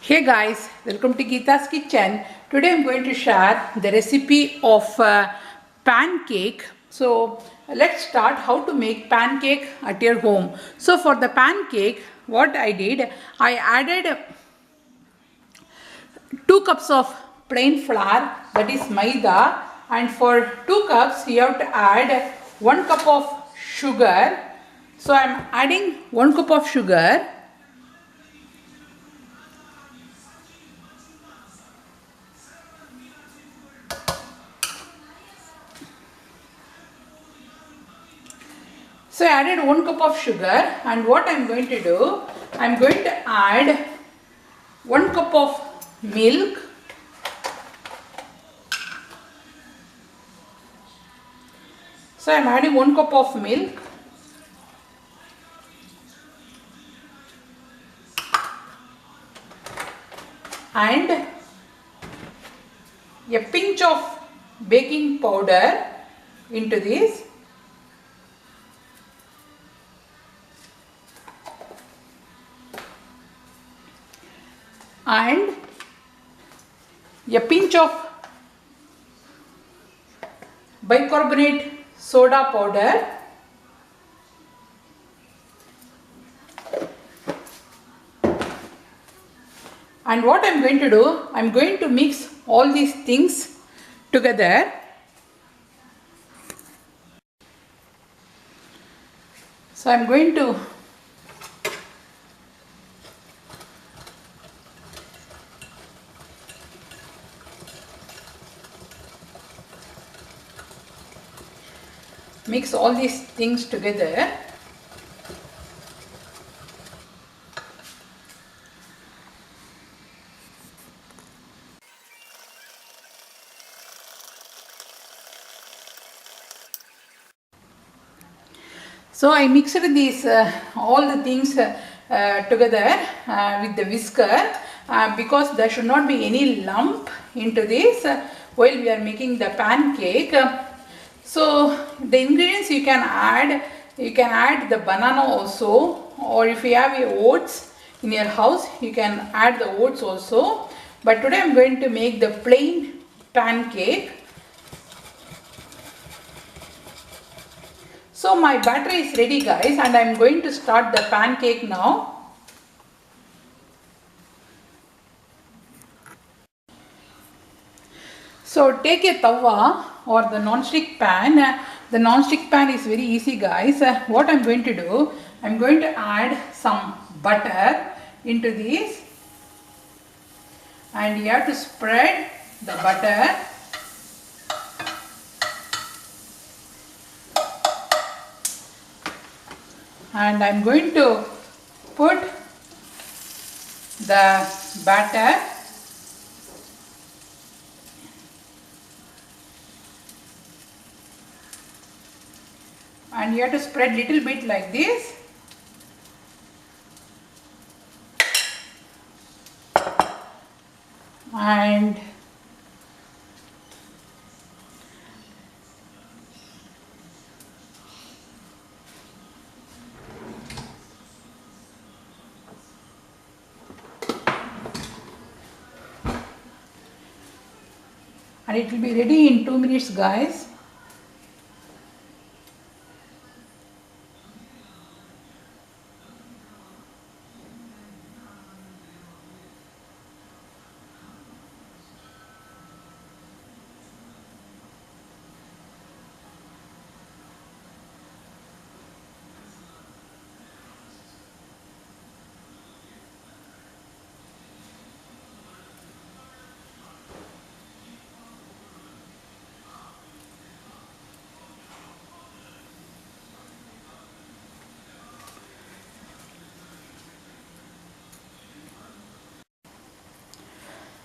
Hey guys, welcome to Geeta's Kitchen. Today I'm going to share the recipe of pancake. So let's start how to make pancake at your home. So for the pancake, what I did, I added 2 cups of plain flour, that is maida, and for 2 cups you have to add 1 cup of sugar. So I'm adding 1 cup of sugar. So I added 1 cup of sugar, and what I am going to do, I am going to add 1 cup of milk, so I am adding 1 cup of milk, and a pinch of baking powder into this. And a pinch of bicarbonate soda powder, and what I am going to do, I am going to mix all these things together. So I am going to mix all these things together. So I mixed these all the things together with the whisker because there should not be any lump into this while we are making the pancake. So the ingredients you can add the banana also, or if you have your oats in your house you can add the oats also. But today I am going to make the plain pancake. So my batter is ready guys, and I am going to start the pancake now. So take a tawa or the non-stick pan. The non-stick pan is very easy guys. What I am going to do, I am going to add some butter into this, and you have to spread the butter. And I am going to put the batter and you have to spread little bit like this. And it will be ready in 2 minutes guys.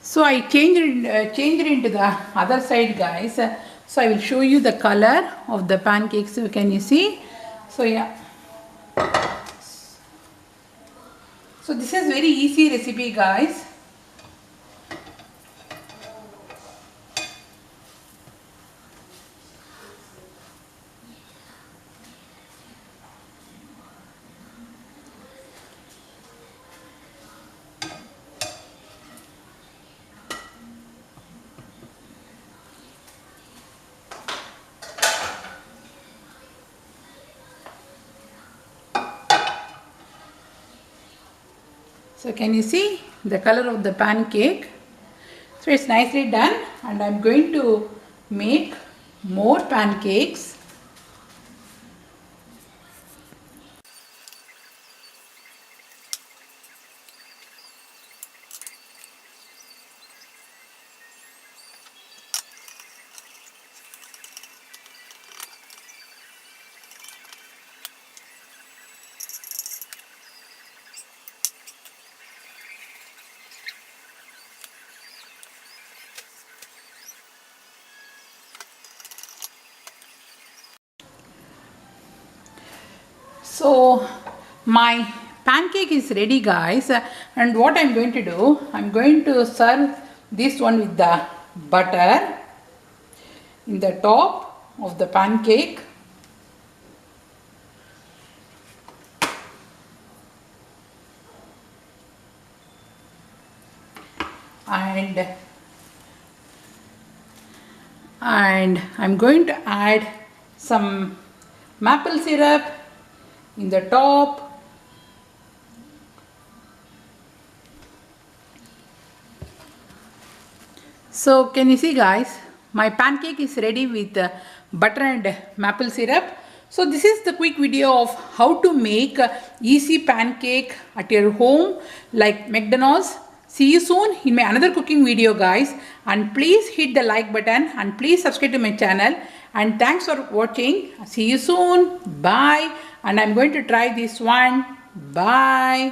So I changed it into the other side guys. So I will show you the color of the pancakes. So can you see? So yeah. So this is very easy recipe guys. So can you see the color of the pancake? So it's nicely done, and I'm going to make more pancakes. So my pancake is ready, guys, and what I'm going to do, I'm going to serve this one with the butter in the top of the pancake. And I'm going to add some maple syrup in the top. So can you see, guys, my pancake is ready with butter and maple syrup. So this is the quick video of how to make easy pancake at your home like McDonald's. See you soon in my another cooking video, guys, and please hit the like button and please subscribe to my channel, and thanks for watching. See you soon. Bye. And I'm going to try this one. Bye.